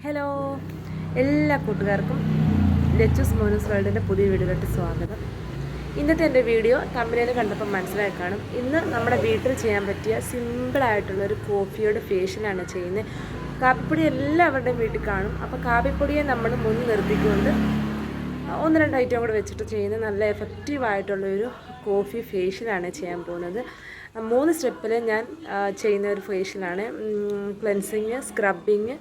Hello, എല്ലാ കൂട്ടുകാർക്കും ലച്ചൂസ് മോനൂസ് വേൾഡിൻ്റെ പുതിയ വീഡിയോയിലോട്ട് സ്വാഗതം. ഇന്നത്തെ എൻ്റെ വീഡിയോ തമ്മിലേൽ കണ്ടപ്പോൾ മനസ്സിലായി കാണും. ഇന്ന് നമ്മുടെ വീട്ടിൽ ചെയ്യാൻ പറ്റിയ സിമ്പിളായിട്ടുള്ളൊരു കോഫിയുടെ ഫേഷ്യലാണ് ചെയ്യുന്നത്. കാപ്പിപ്പൊടി എല്ലാവരുടെയും വീട്ടിൽ കാണും. അപ്പോൾ കാപ്പിപ്പൊടിയെ നമ്മൾ മുന്നിൽ നിർത്തിക്കൊണ്ട് 1-2 ഐറ്റം കൂടെ വെച്ചിട്ട് ചെയ്യുന്ന നല്ല എഫക്റ്റീവായിട്ടുള്ളൊരു കോഫി ഫേഷ്യലാണ് ചെയ്യാൻ പോകുന്നത്. 3 സ്റ്റെപ്പിൽ ഞാൻ ചെയ്യുന്ന ഒരു ഫേഷ്യലാണ്. ക്ലെൻസിങ്, സ്ക്രബിങ്,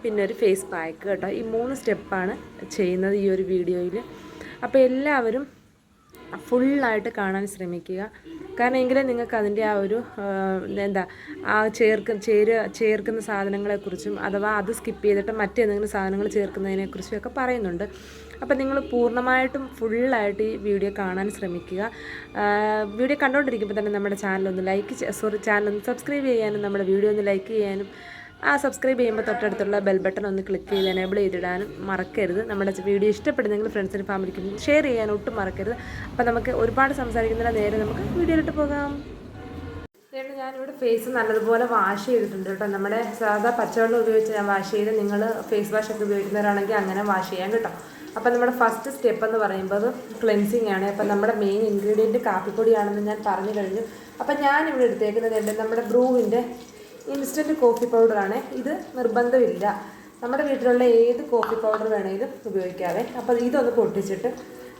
പിന്നെ ഒരു ഫേസ് പാക്ക് കേട്ടോ. ഈ 3 സ്റ്റെപ്പാണ് ചെയ്യുന്നത് ഈ ഒരു വീഡിയോയിൽ. അപ്പോൾ എല്ലാവരും ഫുള്ളായിട്ട് കാണാൻ ശ്രമിക്കുക. കാരണം എങ്കിലും നിങ്ങൾക്ക് അതിൻ്റെ ആ ഒരു ചേർക്കുന്ന സാധനങ്ങളെക്കുറിച്ചും അഥവാ അത് സ്കിപ്പ് ചെയ്തിട്ട് മറ്റേതെങ്കിലും സാധനങ്ങൾ ചേർക്കുന്നതിനെക്കുറിച്ചും ഒക്കെ പറയുന്നുണ്ട്. അപ്പോൾ നിങ്ങൾ പൂർണ്ണമായിട്ടും ഫുള്ളായിട്ട് ഈ വീഡിയോ കാണാൻ ശ്രമിക്കുക. വീഡിയോ കണ്ടുകൊണ്ടിരിക്കുമ്പോൾ തന്നെ നമ്മുടെ ചാനൽ സബ്സ്ക്രൈബ് ചെയ്യാനും നമ്മുടെ വീഡിയോ ഒന്ന് ലൈക്ക് ചെയ്യാനും സബ്സ്ക്രൈബ് ചെയ്യുമ്പോൾ തൊട്ടടുത്തുള്ള ബെൽ ബട്ടൺ ഒന്ന് ക്ലിക്ക് ചെയ്ത് എനേബിൾ ചെയ്തിടാനും മറക്കരുത്. നമ്മുടെ വീഡിയോ ഇഷ്ടപ്പെടുന്നെങ്കിൽ ഫ്രണ്ട്സിനും ഫാമിലിക്കും ഷെയർ ചെയ്യാൻ ഒട്ടും മറക്കരുത്. അപ്പോൾ നമുക്ക് ഒരുപാട് സംസാരിക്കുന്നില്ല, നേരെ നമുക്ക് വീഡിയോയിലിട്ട് പോകാം. ഞാനിവിടെ ഫേസ് നല്ലതുപോലെ വാഷ് ചെയ്തിട്ടുണ്ട് കേട്ടോ. നമ്മുടെ സാധാ പച്ചവെള്ളം ഉപയോഗിച്ച് ഞാൻ വാഷ് ചെയ്ത്, നിങ്ങൾ ഫേസ് വാഷ് ഒക്കെ ഉപയോഗിക്കുന്നവരാണെങ്കിൽ അങ്ങനെ വാഷ് ചെയ്യാൻ കേട്ടോ. അപ്പോൾ നമ്മുടെ ഫസ്റ്റ് സ്റ്റെപ്പ് എന്ന് പറയുമ്പോൾ ക്ലെൻസിങ് ആണ്. അപ്പോൾ നമ്മുടെ മെയിൻ ഇൻഗ്രീഡിയൻറ്റ് കാപ്പിപ്പൊടിയാണെന്ന് ഞാൻ പറഞ്ഞു കഴിഞ്ഞു. അപ്പോൾ ഞാനിവിടെ എടുത്തേക്കുന്നത് നമ്മുടെ ബ്രൂവിൻ്റെ ഇൻസ്റ്റൻറ്റ് കോഫി പൗഡറാണ്. ഇത് നിർബന്ധമില്ല, നമ്മുടെ വീട്ടിലുള്ള ഏത് കോഫി പൗഡർ വേണമെങ്കിലും ഉപയോഗിക്കാവേ. അപ്പോൾ ഇതൊന്ന് പൊട്ടിച്ചിട്ട്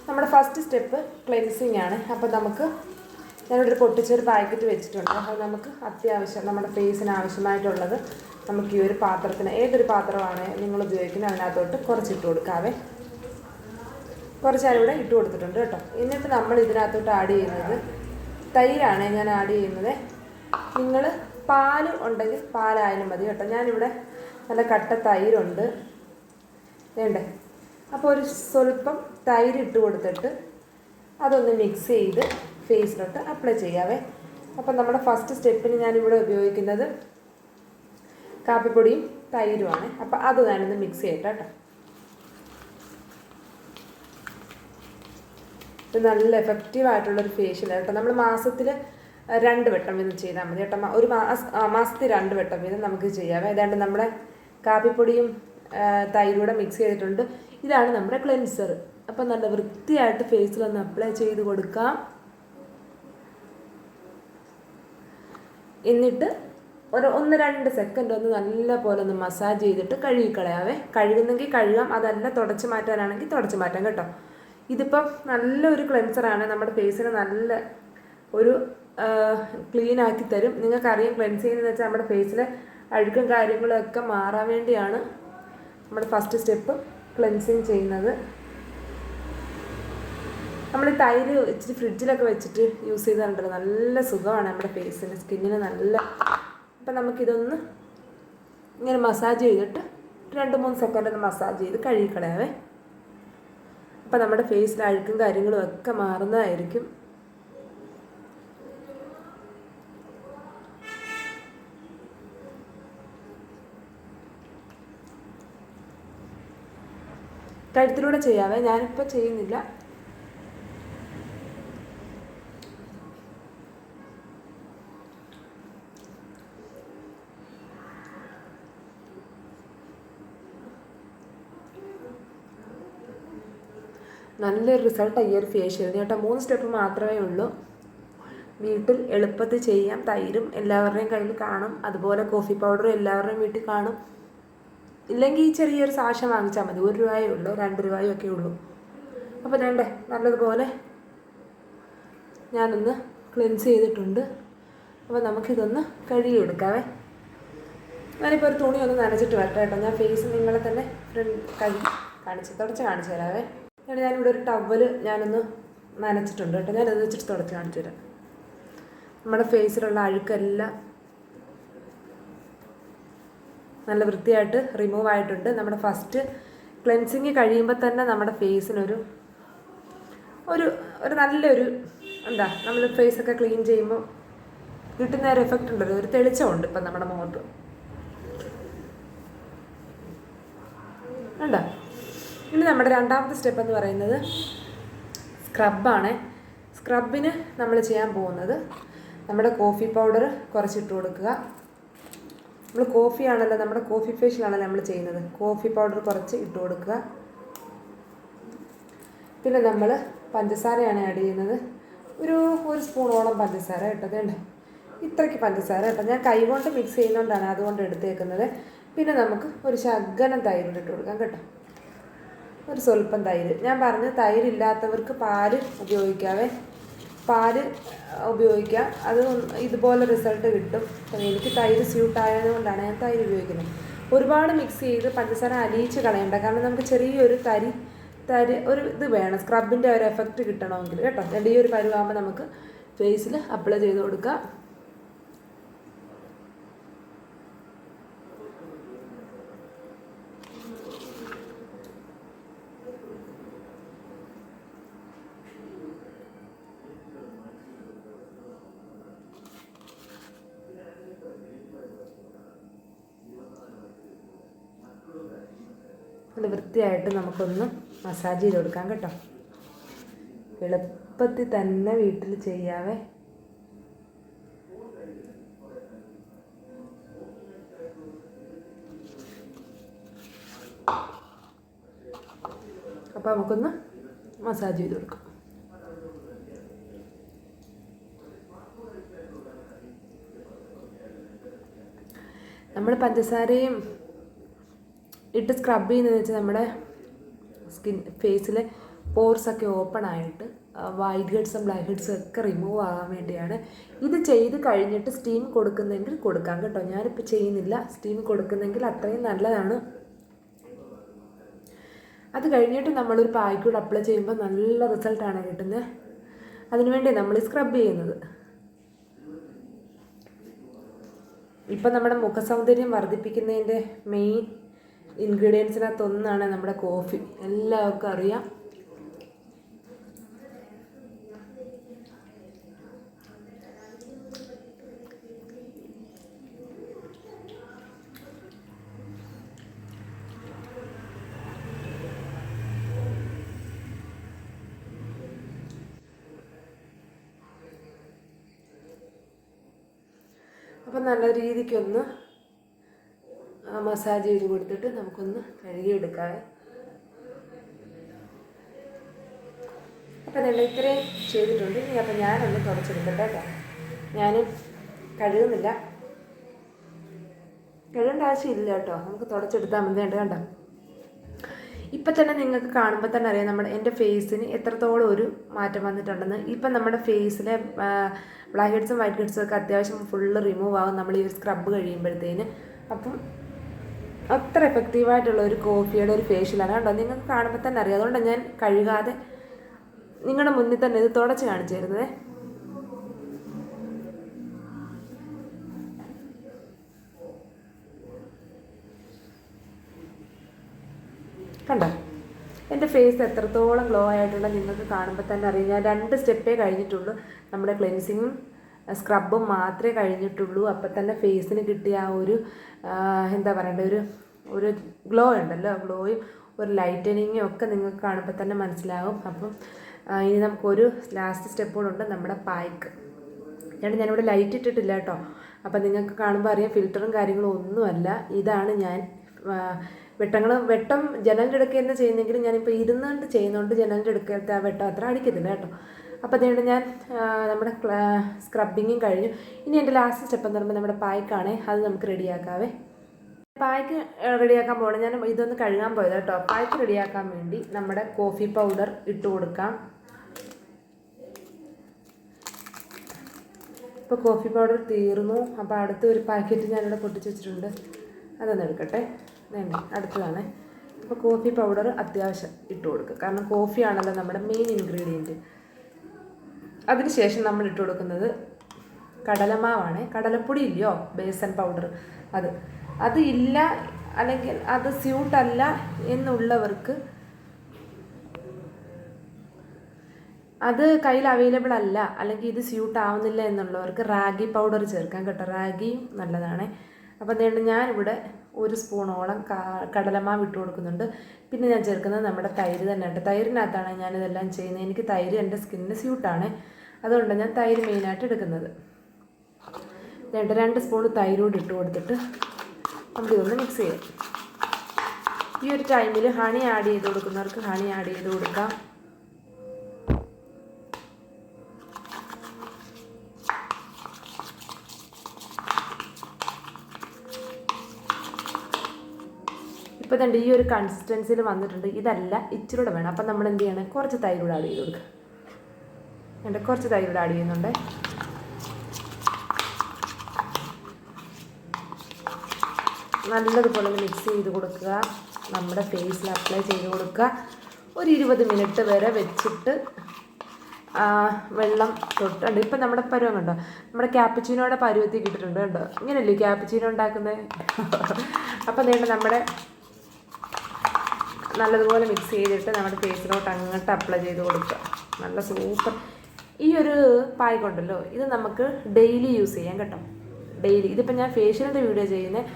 നമ്മുടെ ഫസ്റ്റ് സ്റ്റെപ്പ് ക്ലെൻസിങ് ആണ്. അപ്പോൾ ഞാനിവിടെ ഒരു പൊട്ടിച്ചൊരു പാക്കറ്റ് വെച്ചിട്ടുണ്ട്. അപ്പോൾ നമുക്ക് അത്യാവശ്യം നമ്മുടെ ഫേസിന് ആവശ്യമായിട്ടുള്ളത് നമുക്ക് ഈ ഒരു പാത്രത്തിന്, ഏതൊരു പാത്രമാണ് നിങ്ങൾ ഉപയോഗിക്കുന്നത് അതിനകത്തോട്ട് കുറച്ചിട്ട് കൊടുക്കാവേ. കുറച്ചാലും ഇവിടെ ഇട്ട് കൊടുത്തിട്ടുണ്ട് കേട്ടോ. എന്നിട്ട് നമ്മൾ ഇതിനകത്തോട്ട് ആഡ് ചെയ്യുന്നത് തൈരാണ് ഞാൻ ആഡ് ചെയ്യുന്നത്. നിങ്ങൾ പാൽ ഉണ്ടെങ്കിൽ പാലായാലും മതി കേട്ടോ. ഞാനിവിടെ നല്ല കട്ട തൈരുണ്ട് വേണ്ടേ. അപ്പോൾ ഒരു സ്വല്പം തൈര് ഇട്ട് കൊടുത്തിട്ട് അതൊന്ന് മിക്സ് ചെയ്ത് ഫേസിലോട്ട് അപ്ലൈ ചെയ്യാവേ. അപ്പം നമ്മുടെ ഫസ്റ്റ് സ്റ്റെപ്പിന് ഞാനിവിടെ ഉപയോഗിക്കുന്നത് കാപ്പിപ്പൊടിയും തൈരുമാണ്. അപ്പം അത് ഞാനൊന്ന് മിക്സ് ചെയ്യട്ടെ കേട്ടോ. ഇത് നല്ല എഫക്റ്റീവായിട്ടുള്ളൊരു ഫേഷ്യൽ കേട്ടോ. നമ്മൾ മാസത്തിൽ 2 വട്ടം വീതം ചെയ്താൽ മതി കേട്ടോ. ഒരു മാസത്തിൽ 2 വട്ടം വീതം നമുക്ക് ചെയ്യാം. ഏതാണ്ട് നമ്മുടെ കാപ്പിപ്പൊടിയും തൈരൂടെ മിക്സ് ചെയ്തിട്ടുണ്ട്. ഇതാണ് നമ്മുടെ ക്ലെൻസർ. അപ്പം നല്ല വൃത്തിയായിട്ട് ഫേസിലൊന്ന് അപ്ലൈ ചെയ്ത് കൊടുക്കാം. എന്നിട്ട് ഒരു 1-2 സെക്കൻഡ് ഒന്ന് നല്ല പോലെ ഒന്ന് മസാജ് ചെയ്തിട്ട് കഴുകിക്കളയാവേ. കഴുകുന്നെങ്കിൽ കഴുകാം, അതല്ല തുടച്ച് മാറ്റാനാണെങ്കിൽ തുടച്ച് മാറ്റാം കേട്ടോ. ഇതിപ്പം നല്ലൊരു ക്ലെൻസറാണ്. നമ്മുടെ ഫേസിന് നല്ല ഒരു ക്ലീൻ ആക്കി തരും. നിങ്ങൾക്കറിയാം ക്ലെൻസ് ചെയ്യുന്നതെന്ന് വെച്ചാൽ നമ്മുടെ ഫേസിലെ അഴുക്കും കാര്യങ്ങളൊക്കെ മാറാൻ വേണ്ടിയാണ് നമ്മുടെ ഫസ്റ്റ് സ്റ്റെപ്പ് ക്ലെൻസിങ് ചെയ്യുന്നത്. നമ്മൾ തൈര് ഇച്ചിരി ഫ്രിഡ്ജിലൊക്കെ വെച്ചിട്ട് യൂസ് ചെയ്തിട്ടുണ്ടല്ലോ, നല്ല സുഖമാണ് നമ്മുടെ ഫേസിന്, സ്കിന്നിന് നല്ല. അപ്പം നമുക്കിതൊന്ന് ഇങ്ങനെ മസാജ് ചെയ്തിട്ട് 2-3 സെക്കൻഡ് ഒന്ന് മസാജ് ചെയ്ത് കഴുകിക്കളയാവേ. അപ്പം നമ്മുടെ ഫേസിലെ അഴുക്കും കാര്യങ്ങളും ഒക്കെ മാറുന്നതായിരിക്കും. കഴുത്തിലൂടെ ചെയ്യാവേ, ഞാനിപ്പോൾ ചെയ്യുന്നില്ല. നല്ലൊരു റിസൾട്ടാണ് ഈ ഒരു ഫേഷ്യലിന് കേട്ടോ. 3 സ്റ്റെപ്പ് മാത്രമേ ഉള്ളൂ. വീട്ടിൽ എളുപ്പത്തിൽ ചെയ്യാം. തൈരും എല്ലാവരുടെയും കയ്യിൽ കാണും, അതുപോലെ കോഫി പൗഡറും എല്ലാവരുടെയും വീട്ടിൽ കാണും. ഇല്ലെങ്കിൽ ഈ ചെറിയൊരു സാശ വാങ്ങിച്ചാൽ മതി. 1 രൂപയേ ഉള്ളൂ, 2 രൂപയും ഒക്കെ ഉള്ളൂ. അപ്പോൾ വേണ്ടേ നല്ലതുപോലെ ഞാനൊന്ന് ക്ലെൻസ് ചെയ്തിട്ടുണ്ട്. അപ്പോൾ നമുക്കിതൊന്ന് കഴുകിയെടുക്കാവേ. ഞാനിപ്പോൾ ഒരു തുണി ഒന്ന് നനച്ചിട്ട് വരട്ടെ കേട്ടോ. ഞാൻ ഫേസ് നിങ്ങളെ തന്നെ തുടച്ച് കാണിച്ചു തരാവേ. ഞാനിവിടെ ഒരു ടവൽ ഞാനൊന്ന് നനച്ചിട്ടുണ്ട് കേട്ടോ. ഞാനത് വെച്ചിട്ട് തുടച്ച് കാണിച്ചു തരാം. നമ്മുടെ ഫേസിലുള്ള അഴുക്കെല്ലാം നല്ല വൃത്തിയായിട്ട് റിമൂവ് ആയിട്ടുണ്ട്. നമ്മുടെ ഫസ്റ്റ് ക്ലെൻസിങ് കഴിയുമ്പോൾ തന്നെ നമ്മുടെ ഫേസിനൊരു ഒരു ഒരു നല്ലൊരു എന്താ നമ്മൾ ഫേസൊക്കെ ക്ലീൻ ചെയ്യുമ്പോൾ കിട്ടുന്ന ഒരു എഫക്റ്റ് ഉണ്ടല്ലോ, ഒരു തെളിച്ചമുണ്ട് ഇപ്പം നമ്മുടെ മുഖത്ത് ഉണ്ടോ. ഇനി നമ്മുടെ രണ്ടാമത്തെ സ്റ്റെപ്പ് എന്ന് പറയുന്നത് സ്ക്രബാണ്. സ്ക്രബിന് നമ്മൾ ചെയ്യാൻ പോകുന്നത് നമ്മുടെ കോഫി പൗഡർ കുറച്ചിട്ട് കൊടുക്കുക. നമ്മൾ കോഫിയാണല്ലോ, നമ്മുടെ കോഫി ഫേഷ്യലാണല്ലോ നമ്മൾ ചെയ്യുന്നത്. കോഫി പൗഡർ കുറച്ച് ഇട്ട് കൊടുക്കുക. പിന്നെ നമ്മൾ പഞ്ചസാരയാണ് ആഡ് ചെയ്യുന്നത്. ഒരു സ്പൂണോളം പഞ്ചസാര ഇട്ടതുണ്ട്, ഇത്രയ്ക്ക് പഞ്ചസാര കേട്ടോ. ഞാൻ കൈകൊണ്ട് മിക്സ് ചെയ്യുന്നതുകൊണ്ടാണ് അതുകൊണ്ട് എടുത്തേക്കുന്നത്. പിന്നെ നമുക്ക് ഒരു ശകലം തൈര് ഇട്ട് കൊടുക്കാം കേട്ടോ, ഒരു സ്വല്പം തൈര്. ഞാൻ പറഞ്ഞു തൈരില്ലാത്തവർക്ക് പാല് ഉപയോഗിക്കാവേ, പാല് ഉപയോഗിക്കാം, അത് ഇതുപോലെ റിസൾട്ട് കിട്ടും. എനിക്ക് തൈര് സ്യൂട്ടായതുകൊണ്ടാണ് ഞാൻ തൈര് ഉപയോഗിക്കുന്നത്. ഒരുപാട് മിക്സ് ചെയ്ത് പഞ്ചസാര അലിയിച്ച് കളയണ്ട, കാരണം നമുക്ക് ചെറിയൊരു തരി ഒരു ഇത് വേണം, സ്ക്രബിൻ്റെ ഒരു എഫക്റ്റ് കിട്ടണമെങ്കിൽ കേട്ടോ. ഈ ഒരു പരുവാകുമ്പോൾ നമുക്ക് ഫേസിൽ അപ്ലൈ ചെയ്ത് കൊടുക്കാം. നല്ല വൃത്തിയായിട്ട് നമുക്കൊന്ന് മസാജ് ചെയ്ത് കൊടുക്കാം കേട്ടോ. എളുപ്പത്തിൽ തന്നെ വീട്ടിൽ ചെയ്യാവേ. അപ്പോൾ നമുക്കൊന്ന് മസാജ് ചെയ്ത് കൊടുക്കാം. നമ്മൾ പഞ്ചസാരയും ഇട്ട് സ്ക്രബ് ചെയ്യുന്നതെന്ന് വെച്ചാൽ നമ്മുടെ ഫേസിലെ പോർസൊക്കെ ഓപ്പൺ ആയിട്ട് വൈറ്റ് ഹെഡ്സും ബ്ലാക്ക് ഹെഡ്സും ഒക്കെ റിമൂവ് ആകാൻ വേണ്ടിയാണ്. ഇത് ചെയ്ത് കഴിഞ്ഞിട്ട് സ്റ്റീം കൊടുക്കുന്നെങ്കിൽ കൊടുക്കാം കേട്ടോ. ഞാനിപ്പോൾ ചെയ്യുന്നില്ല. സ്റ്റീം കൊടുക്കുന്നെങ്കിൽ അത്രയും നല്ലതാണ്. അത് കഴിഞ്ഞിട്ട് നമ്മളൊരു പായ്ക്കൂടെ അപ്ലൈ ചെയ്യുമ്പോൾ നല്ല റിസൾട്ടാണ് കിട്ടുന്നത്. അതിനുവേണ്ടി നമ്മൾ സ്ക്രബ് ചെയ്യുന്നത്. ഇപ്പം നമ്മുടെ മുഖസൗന്ദര്യം വർദ്ധിപ്പിക്കുന്നതിൻ്റെ മെയിൻ ഇൻഗ്രീഡിയൻസിനകത്തൊന്നാണ് നമ്മുടെ കോഫി. എല്ലാവർക്കും അറിയാം. അപ്പം നല്ല രീതിക്കൊന്ന് മസാജ് ചെയ്ത് കൊടുത്തിട്ട് നമുക്കൊന്ന് കഴുകിയെടുക്കാം. അപ്പം നിങ്ങൾ ഇത്രയും ചെയ്തിട്ടുണ്ട്. ഇനി അപ്പം ഞാനൊന്ന് തുടച്ചെടുക്കട്ടെ കേട്ടോ. ഞാൻ കഴുകുന്നില്ല, കഴുകേണ്ട ആവശ്യമില്ല കേട്ടോ. നമുക്ക് തുടച്ചെടുത്താൽ മതി. കണ്ടോ, ഇപ്പം തന്നെ നിങ്ങൾക്ക് കാണുമ്പോൾ തന്നെ അറിയാം എൻ്റെ ഫേസിന് എത്രത്തോളം ഒരു മാറ്റം വന്നിട്ടുണ്ടെന്ന്. ഇപ്പം നമ്മുടെ ഫേസിലെ ബ്ലാക്ക് ഹെഡ്സും വൈറ്റ് ഹെഡ്സും ഒക്കെ അത്യാവശ്യം ഫുള്ള് റിമൂവ് ആകും നമ്മൾ ഈ ഒരു സ്ക്രബ് കഴിയുമ്പോഴത്തേന്. അപ്പം അത്ര എഫക്റ്റീവായിട്ടുള്ള ഒരു കോഫിയുടെ ഒരു ഫേഷ്യലാണ് കേട്ടോ. നിങ്ങൾക്ക് കാണുമ്പോൾ തന്നെ അറിയാം. അതുകൊണ്ടാണ് ഞാൻ കഴുകാതെ നിങ്ങളുടെ മുന്നിൽ തന്നെ ഇത് തുടച്ച് കാണിച്ചു തരുന്നത്. കണ്ടോ എൻ്റെ ഫേസ് എത്രത്തോളം ഗ്ലോ ആയിട്ടുള്ള നിങ്ങൾക്ക് കാണുമ്പോൾ തന്നെ അറിയാം. ഞാൻ 2 സ്റ്റെപ്പേ കഴിഞ്ഞിട്ടുള്ളൂ. നമ്മുടെ ക്ലെൻസിങ്ങും സ്ക്രബും മാത്രമേ കഴിഞ്ഞിട്ടുള്ളൂ. അപ്പം തന്നെ ഫേസിന് കിട്ടിയ ആ ഒരു എന്താ പറയണ്ടേ, ഒരു ഗ്ലോ ഉണ്ടല്ലോ, ഗ്ലോയും ഒരു ലൈറ്റനിങ്ങും ഒക്കെ നിങ്ങൾക്ക് കാണുമ്പോൾ തന്നെ മനസ്സിലാകും. അപ്പം ഇനി നമുക്കൊരു ലാസ്റ്റ് സ്റ്റെപ്പ് കൂടെ ഉണ്ട്, നമ്മുടെ പായ്ക്ക്. ഞാനിവിടെ ലൈറ്റ് ഇട്ടിട്ടില്ല കേട്ടോ. അപ്പം നിങ്ങൾക്ക് കാണുമ്പോൾ അറിയാം ഫിൽറ്ററും കാര്യങ്ങളും ഒന്നുമല്ല. ഇതാണ് ഞാൻ വെട്ടം ജനലിൻ്റെ അടുക്കൽ ചെയ്യുന്നെങ്കിലും ഞാനിപ്പോൾ ഇരുന്നുകൊണ്ട് ചെയ്യുന്നതുകൊണ്ട് ജനലിൻ്റെ അടുക്കലത്തെ ആ വെട്ടം അത്ര അടിക്കത്തില്ല കേട്ടോ. അപ്പോൾ അതുകൊണ്ട് ഞാൻ നമ്മുടെ സ്ക്രബിങ്ങും കഴിഞ്ഞു. ഇനി എൻ്റെ ലാസ്റ്റ് സ്റ്റെപ്പ് എന്ന് പറയുമ്പോൾ നമ്മുടെ പായ്ക്കാണേ, അത് നമുക്ക് റെഡിയാക്കാവേ. പായ്ക്ക് റെഡിയാക്കാൻ പോകണം. ഞാൻ ഇതൊന്ന് കഴുകാൻ പോയത് കേട്ടോ. പായ്ക്ക് റെഡിയാക്കാൻ വേണ്ടി നമ്മുടെ കോഫി പൗഡർ ഇട്ട് കൊടുക്കാം. ഇപ്പോൾ കോഫി പൗഡർ തീർന്നു. അപ്പോൾ അടുത്ത ഒരു പാക്കറ്റ് ഞാനിവിടെ പൊട്ടിച്ച് വെച്ചിട്ടുണ്ട്, അതൊന്ന് എടുക്കട്ടെ. അടുത്തതാണ്. അപ്പോൾ കോഫി പൗഡർ അത്യാവശ്യം ഇട്ട് കൊടുക്കുക, കാരണം കോഫിയാണല്ലോ നമ്മുടെ മെയിൻ ഇൻഗ്രീഡിയൻറ്റ്. അതിനുശേഷം നമ്മൾ ഇട്ട് കൊടുക്കുന്നത് കടലമാവാണ്. കടലപ്പൊടി ഇല്ലയോ, ബേസൻ പൗഡർ, അത് ഇല്ല അല്ലെങ്കിൽ അത് സ്യൂട്ടല്ല എന്നുള്ളവർക്ക് അത് കയ്യിൽ അവൈലബിൾ അല്ല, അല്ലെങ്കിൽ ഇത് സ്യൂട്ട് ആവുന്നില്ല എന്നുള്ളവർക്ക് റാഗി പൗഡർ ചേർക്കാം കേട്ടോ. റാഗിയും നല്ലതാണ്. അപ്പോൾ അതുകൊണ്ട് ഞാനിവിടെ 1 സ്പൂണോളം കടലമാവ് ഇട്ട് കൊടുക്കുന്നുണ്ട്. പിന്നെ ഞാൻ ചേർക്കുന്നത് നമ്മുടെ തൈര് തന്നെ ഉണ്ട്. തൈരിനകത്താണ് ഞാനിതെല്ലാം ചെയ്യുന്നത്. എനിക്ക് തൈര് എൻ്റെ സ്കിന്നിന് സ്യൂട്ടാണ്, അതുകൊണ്ട് ഞാൻ തൈര് മെയിനായിട്ട് എടുക്കുന്നത്. 2 സ്പൂൺ തൈരോട് ഇട്ട് കൊടുത്തിട്ട് നമുക്കിതൊന്ന് മിക്സ് ചെയ്യാം. ഈ ഒരു ടൈമിൽ ഹണി ആഡ് ചെയ്ത് കൊടുക്കുന്നവർക്ക് ഹണി ആഡ് ചെയ്ത് കൊടുക്കാം. ഇപ്പോൾ തന്നെ ഈ ഒരു കൺസിസ്റ്റൻസിയിൽ വന്നിട്ടുണ്ട്. ഇതല്ല, ഇച്ചിരൂടെ വേണം. അപ്പം നമ്മൾ എന്ത് ചെയ്യണം, കുറച്ച് തൈരൂടെ ആഡ് ചെയ്ത് കൊടുക്കുക. കുറച്ച് തൈരൂടെ ആഡ് ചെയ്യുന്നുണ്ട്. നല്ലതുപോലെ മിക്സ് ചെയ്ത് കൊടുക്കുക. നമ്മുടെ ഫേസിൽ അപ്ലൈ ചെയ്ത് കൊടുക്കുക. ഒരു 20 മിനിറ്റ് വരെ വെച്ചിട്ട് വെള്ളം തൊട്ടുണ്ട്. ഇപ്പം നമ്മുടെ പരുവം കണ്ടോ, നമ്മുടെ ക്യാപ്പച്ചീനോടെ പരുവത്തിൽ കിട്ടിയിട്ടുണ്ട് കേട്ടോ. ഇങ്ങനെയല്ലേ ക്യാപ്പച്ചീനോ ഉണ്ടാക്കുന്നത്? അപ്പം നേണ്ട നമ്മുടെ നല്ലതുപോലെ മിക്സ് ചെയ്തിട്ട് നമ്മുടെ ഫേസിലോട്ട് അങ്ങോട്ട് അപ്ലൈ ചെയ്ത് കൊടുക്കുക. നല്ല സൂപ്പർ. ഈ ഒരു പായ്ക്കുണ്ടല്ലോ, ഇത് നമുക്ക് ഡെയിലി യൂസ് ചെയ്യാം കേട്ടോ. ഡെയിലി. ഇതിപ്പോൾ ഞാൻ ഫേഷ്യലിൻ്റെ വീഡിയോ ചെയ്യുന്നത്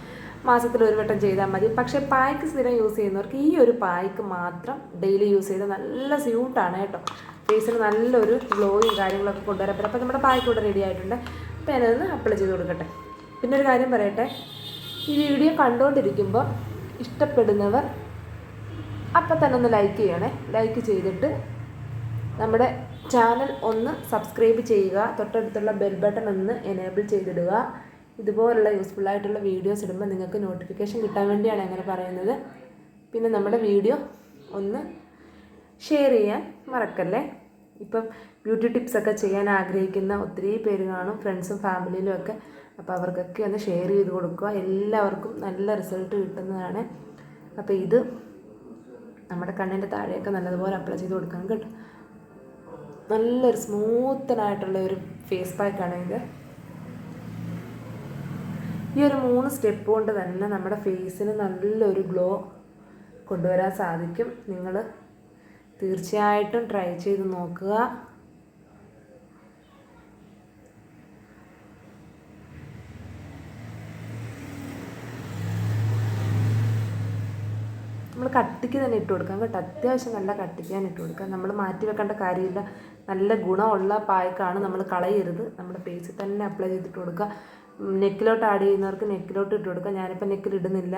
മാസത്തിൽ 1 വട്ടം ചെയ്താൽ മതി. പക്ഷേ പായ്ക്ക് സ്ഥിരം യൂസ് ചെയ്യുന്നവർക്ക് ഈ ഒരു പായ്ക്ക് മാത്രം ഡെയിലി യൂസ് ചെയ്ത് നല്ല സ്യൂട്ടാണ് കേട്ടോ. ഫേസിന് നല്ലൊരു ഗ്ലോയും കാര്യങ്ങളൊക്കെ കൊണ്ടുവരാൻ പറ്റും. അപ്പോൾ നമ്മുടെ പായ്ക്ക് ഇവിടെ റെഡി ആയിട്ടുണ്ട്. അപ്പോൾ ഞാനതൊന്ന് അപ്ലൈ ചെയ്ത് കൊടുക്കട്ടെ. പിന്നെ ഒരു കാര്യം പറയട്ടെ, ഈ വീഡിയോ കണ്ടുകൊണ്ടിരിക്കുമ്പോൾ ഇഷ്ടപ്പെടുന്നവർ അപ്പം തന്നെ ഒന്ന് ലൈക്ക് ചെയ്യണേ. ലൈക്ക് ചെയ്തിട്ട് നമ്മുടെ ചാനൽ ഒന്ന് സബ്സ്ക്രൈബ് ചെയ്യുക. തൊട്ടടുത്തുള്ള ബെൽ ബട്ടൺ ഒന്ന് എനേബിൾ ചെയ്തിടുക. ഇതുപോലുള്ള യൂസ്ഫുള്ളായിട്ടുള്ള വീഡിയോസ് ഇടുമ്പോൾ നിങ്ങൾക്ക് നോട്ടിഫിക്കേഷൻ കിട്ടാൻ വേണ്ടിയാണ് അങ്ങനെ പറയുന്നത്. പിന്നെ നമ്മുടെ വീഡിയോ ഒന്ന് ഷെയർ ചെയ്യാൻ മറക്കല്ലേ. ഇപ്പം ബ്യൂട്ടി ടിപ്സൊക്കെ ചെയ്യാൻ ആഗ്രഹിക്കുന്ന ഒത്തിരി പേര് കാണും, ഫ്രണ്ട്സും ഫാമിലിയിലും ഒക്കെ. അപ്പോൾ അവർക്കൊക്കെ ഒന്ന് ഷെയർ ചെയ്ത് കൊടുക്കുക. എല്ലാവർക്കും നല്ല റിസൾട്ട് കിട്ടുന്നതാണ്. അപ്പോൾ ഇത് നമ്മുടെ കണ്ണിൻ്റെ താഴെയൊക്കെ നല്ലതുപോലെ അപ്ലൈ ചെയ്ത് കൊടുക്കാം കേട്ടോ. നല്ലൊരു സ്മൂത്തനായിട്ടുള്ള ഒരു ഫേസ് പാക്കാണ് ഇത്. ഈ ഒരു 3 സ്റ്റെപ്പ് കൊണ്ട് തന്നെ നമ്മുടെ ഫേസിന് നല്ലൊരു ഗ്ലോ കൊണ്ടുവരാൻ സാധിക്കും. നിങ്ങൾ തീർച്ചയായിട്ടും ട്രൈ ചെയ്ത് നോക്കുക. നമ്മൾ കട്ടിക്ക് തന്നെ ഇട്ട് കൊടുക്കാം കേട്ടോ. അത്യാവശ്യം നല്ല കട്ടിക്കാൻ ഇട്ട് കൊടുക്കാം. നമ്മൾ മാറ്റി വെക്കേണ്ട കാര്യമില്ല. നല്ല ഗുണമുള്ള പായ്ക്കാണ്, നമ്മൾ കളയരുത്. നമ്മുടെ ഫേസിൽ തന്നെ അപ്ലൈ ചെയ്തിട്ട് കൊടുക്കുക. നെക്കിലോട്ട് ആഡ് ചെയ്യുന്നവർക്ക് നെക്കിലോട്ട് ഇട്ട് കൊടുക്കുക. ഞാനിപ്പോൾ നെക്കിലിടുന്നില്ല.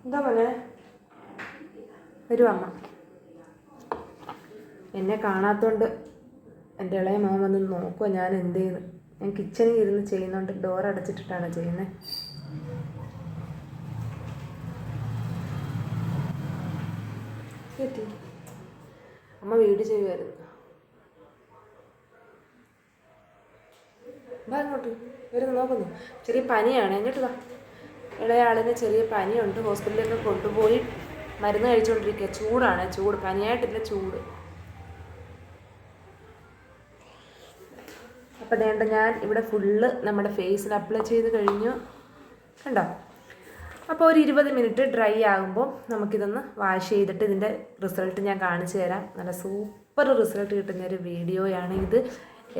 എന്താ പോലെ വരും അമ്മ. എന്നെ കാണാത്തോണ്ട് എൻ്റെ ഇളയ മോൻ വന്ന് നോക്കുക ഞാൻ എന്ത് ചെയ്യുന്നു. ഞാൻ കിച്ചണിൽ ഇരുന്ന് ചെയ്യുന്നുണ്ട്, ഡോർ അടച്ചിട്ടിട്ടാണ് ചെയ്യുന്നത്. കേട്ടി അമ്മ വീഡിയോ ചെയ്യുമായിരുന്നു. അങ്ങോട്ട് വരുന്നു നോക്കുന്നു. ചെറിയ പനിയാണ്. എന്നിട്ട് ഇളയാളിന് ചെറിയ പനിയുണ്ട്. ഹോസ്പിറ്റലിലൊക്കെ കൊണ്ടുപോയി മരുന്ന് കഴിച്ചുകൊണ്ടിരിക്കുക. ചൂടാണ്, ചൂട്. പനിയായിട്ടില്ല, ചൂട്. അപ്പോൾ വേണ്ട, ഞാൻ ഇവിടെ ഫുള്ള് നമ്മുടെ ഫേസിൽ അപ്ലൈ ചെയ്ത് കഴിഞ്ഞു കണ്ടോ. അപ്പോൾ ഒരു 20 മിനിറ്റ് ഡ്രൈ ആകുമ്പോൾ നമുക്കിതൊന്ന് വാഷ് ചെയ്തിട്ട് ഇതിൻ്റെ റിസൾട്ട് ഞാൻ കാണിച്ചു തരാം. നല്ല സൂപ്പർ റിസൾട്ട് കിട്ടുന്നൊരു വീഡിയോയാണ് ഇത്.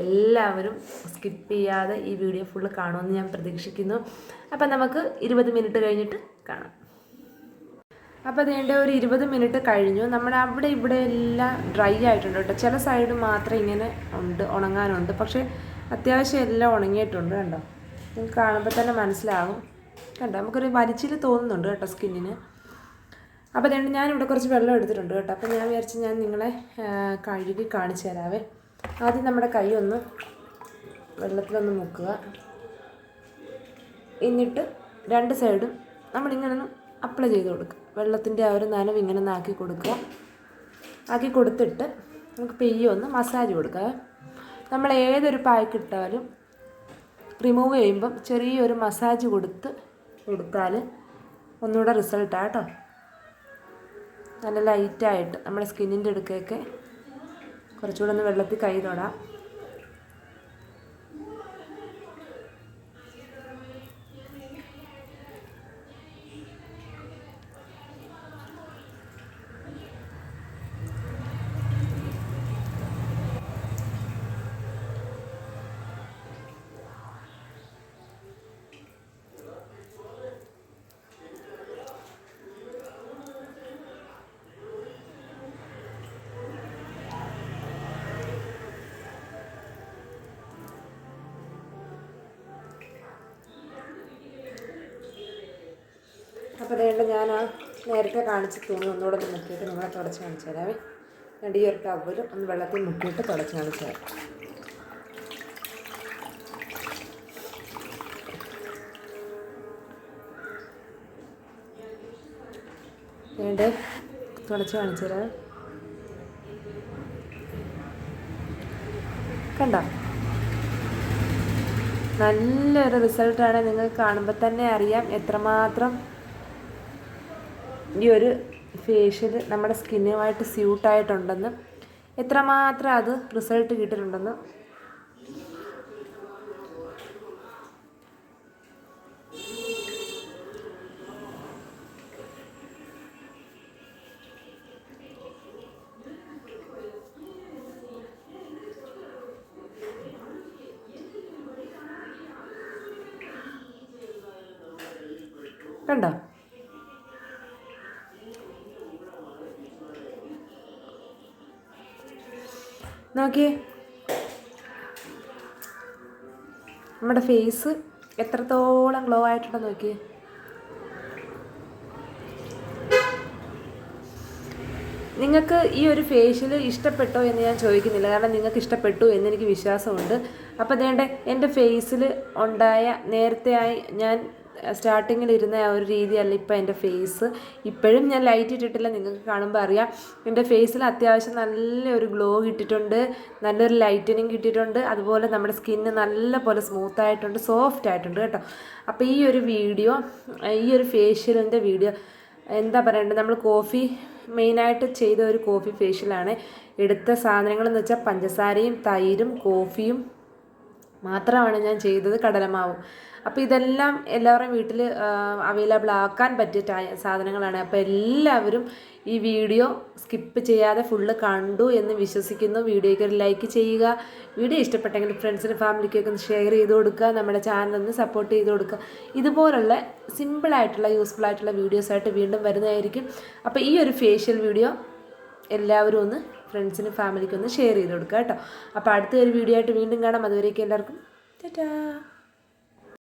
എല്ലാവരും സ്കിപ്പ് ചെയ്യാതെ ഈ വീഡിയോ ഫുള്ള് കാണുമെന്ന് ഞാൻ പ്രതീക്ഷിക്കുന്നു. അപ്പം നമുക്ക് 20 മിനിറ്റ് കഴിഞ്ഞിട്ട് കാണാം. അപ്പോൾ അതേണ്ട ഒരു 20 മിനിറ്റ് കഴിഞ്ഞു. നമ്മുടെ അവിടെ ഇവിടെ എല്ലാം ഡ്രൈ ആയിട്ടുണ്ട് കേട്ടോ. ചില സൈഡ് മാത്രം ഇങ്ങനെ ഉണ്ട്, ഉണങ്ങാനുണ്ട്. പക്ഷേ അത്യാവശ്യം എല്ലാം ഉണങ്ങിയിട്ടുണ്ട് കണ്ടോ. നിങ്ങൾക്ക് കാണുമ്പോൾ തന്നെ മനസ്സിലാകും കണ്ടോ. നമുക്കൊരു വലിച്ചിൽ തോന്നുന്നുണ്ട് കേട്ടോ സ്കിന്നിന്. അപ്പോൾ അതുകൊണ്ട് ഞാനിവിടെ കുറച്ച് വെള്ളം എടുത്തിട്ടുണ്ട് കേട്ടോ. അപ്പോൾ ഞാൻ വിചാരിച്ച് ഞാൻ നിങ്ങളെ കഴുകി കാണിച്ചു തരാവേ. ആദ്യം നമ്മുടെ കൈ ഒന്ന് വെള്ളത്തിലൊന്ന് മുക്കുക. എന്നിട്ട് 2 സൈഡും നമ്മളിങ്ങനെ ഒന്ന് അപ്ലൈ ചെയ്ത് കൊടുക്കുക. വെള്ളത്തിൻ്റെ ആ ഒരു നനവ് ഇങ്ങനെ ഒന്ന് ആക്കി കൊടുക്കുക. ആക്കി കൊടുത്തിട്ട് നമുക്ക് പെയ്യെ ഒന്ന് മസാജ് കൊടുക്കുക. നമ്മൾ ഏതൊരു പായ്ക്ക് ഇട്ടാലും റിമൂവ് ചെയ്യുമ്പം ചെറിയൊരു മസാജ് കൊടുത്താൽ ഒന്നുകൂടെ റിസൾട്ടാണ് കേട്ടോ. നല്ല ലൈറ്റായിട്ട് നമ്മുടെ സ്കിന്നിൻ്റെ അടുക്കൊക്കെ കുറച്ചുകൂടെ ഒന്ന് വെള്ളത്തിൽ കൈ തൊടാം. അപ്പോൾ അതുകൊണ്ട് ഞാൻ ആ നേരത്തെ കാണിച്ച തുണി ഒന്നുകൂടെ ഒന്ന് മുക്കിയിട്ട് നിങ്ങളെ തുടച്ച് കാണിച്ചു തരാമേ. രണ്ട് ഈ ഒരു ടവലും ഒന്ന് വെള്ളത്തിൽ മുക്കിയിട്ട് തുടച്ച് കാണിച്ചു തരാം. വേണ്ടേ തുടച്ച് കാണിച്ചു തരാം. കണ്ടോ, നല്ലൊരു റിസൾട്ടാണ്. നിങ്ങൾക്ക് കാണുമ്പോൾ തന്നെ അറിയാം എത്രമാത്രം ഈ ഒരു ഫേഷ്യൽ നമ്മുടെ സ്കിന്നുമായിട്ട് സ്യൂട്ടായിട്ടുണ്ടെന്ന്, എത്രമാത്രം അത് റിസൾട്ട് കിട്ടിയിട്ടുണ്ടെന്ന്. കണ്ടോ, നോക്കിയേ നമ്മുടെ ഫേസ് എത്രത്തോളം ഗ്ലോ ആയിട്ടുണ്ടെന്ന് നോക്കിയേ. നിങ്ങൾക്ക് ഈ ഒരു ഫേഷ്യൽ ഇഷ്ടപ്പെട്ടോ എന്ന് ഞാൻ ചോദിക്കുന്നില്ല, കാരണം നിങ്ങൾക്ക് ഇഷ്ടപ്പെട്ടു എന്നെനിക്ക് വിശ്വാസമുണ്ട്. അപ്പോൾ അതേണ്ട എൻ്റെ ഫേസിൽ ഉണ്ടായ നേരത്തെയായി ഞാൻ സ്റ്റാർട്ടിങ്ങിൽ ഇരുന്ന ആ ഒരു രീതിയല്ല ഇപ്പോൾ എൻ്റെ ഫേസ്. ഇപ്പോഴും ഞാൻ ലൈറ്റ് ഇട്ടിട്ടില്ല, നിങ്ങൾക്ക് കാണുമ്പോൾ അറിയാം. എൻ്റെ ഫേസിൽ അത്യാവശ്യം നല്ലൊരു ഗ്ലോ കിട്ടിയിട്ടുണ്ട്, നല്ലൊരു ലൈറ്റനിങ് കിട്ടിയിട്ടുണ്ട്. അതുപോലെ നമ്മുടെ സ്കിന്ന് നല്ല പോലെ സ്മൂത്തായിട്ടുണ്ട്, സോഫ്റ്റ് ആയിട്ടുണ്ട് കേട്ടോ. അപ്പോൾ ഈ ഒരു വീഡിയോ, ഈ ഒരു ഫേഷ്യലിൻ്റെ വീഡിയോ എന്താ പറയേണ്ടത്, നമ്മൾ കോഫി മെയിനായിട്ട് ചെയ്ത ഒരു കോഫി ഫേഷ്യലാണ്. എടുത്ത സാധനങ്ങളെന്ന് വെച്ചാൽ പഞ്ചസാരയും തൈരും കോഫിയും മാത്രമാണ് ഞാൻ ചെയ്തത്, കടലമാവും. അപ്പോൾ ഇതെല്ലാം എല്ലാവരുടെയും വീട്ടിൽ അവൈലബിൾ ആക്കാൻ പറ്റിയ സാധനങ്ങളാണ്. അപ്പോൾ എല്ലാവരും ഈ വീഡിയോ സ്കിപ്പ് ചെയ്യാതെ ഫുള്ള് കണ്ടു എന്ന് വിശ്വസിക്കുന്നു. വീഡിയോയ്ക്ക് ഒരു ലൈക്ക് ചെയ്യുക, വീഡിയോ ഇഷ്ടപ്പെട്ടെങ്കിൽ ഫ്രണ്ട്സിനും ഫാമിലിക്കൊക്കെ ഒന്ന് ഷെയർ ചെയ്ത് കൊടുക്കുക, നമ്മുടെ ചാനലൊന്ന് സപ്പോർട്ട് ചെയ്ത് കൊടുക്കുക. ഇതുപോലുള്ള സിമ്പിളായിട്ടുള്ള യൂസ്ഫുൾ ആയിട്ടുള്ള വീഡിയോസായിട്ട് വീണ്ടും വരുന്നതായിരിക്കും. അപ്പോൾ ഈ ഒരു ഫേഷ്യൽ വീഡിയോ എല്ലാവരും ഒന്ന് ഫ്രണ്ട്സിനും ഫാമിലിക്കൊന്ന് ഷെയർ ചെയ്ത് കൊടുക്കുക കേട്ടോ. അപ്പോൾ അടുത്ത ഒരു വീഡിയോ ആയിട്ട് വീണ്ടും കാണാം. അതുവരേക്കും എല്ലാവർക്കും ടാറ്റാ.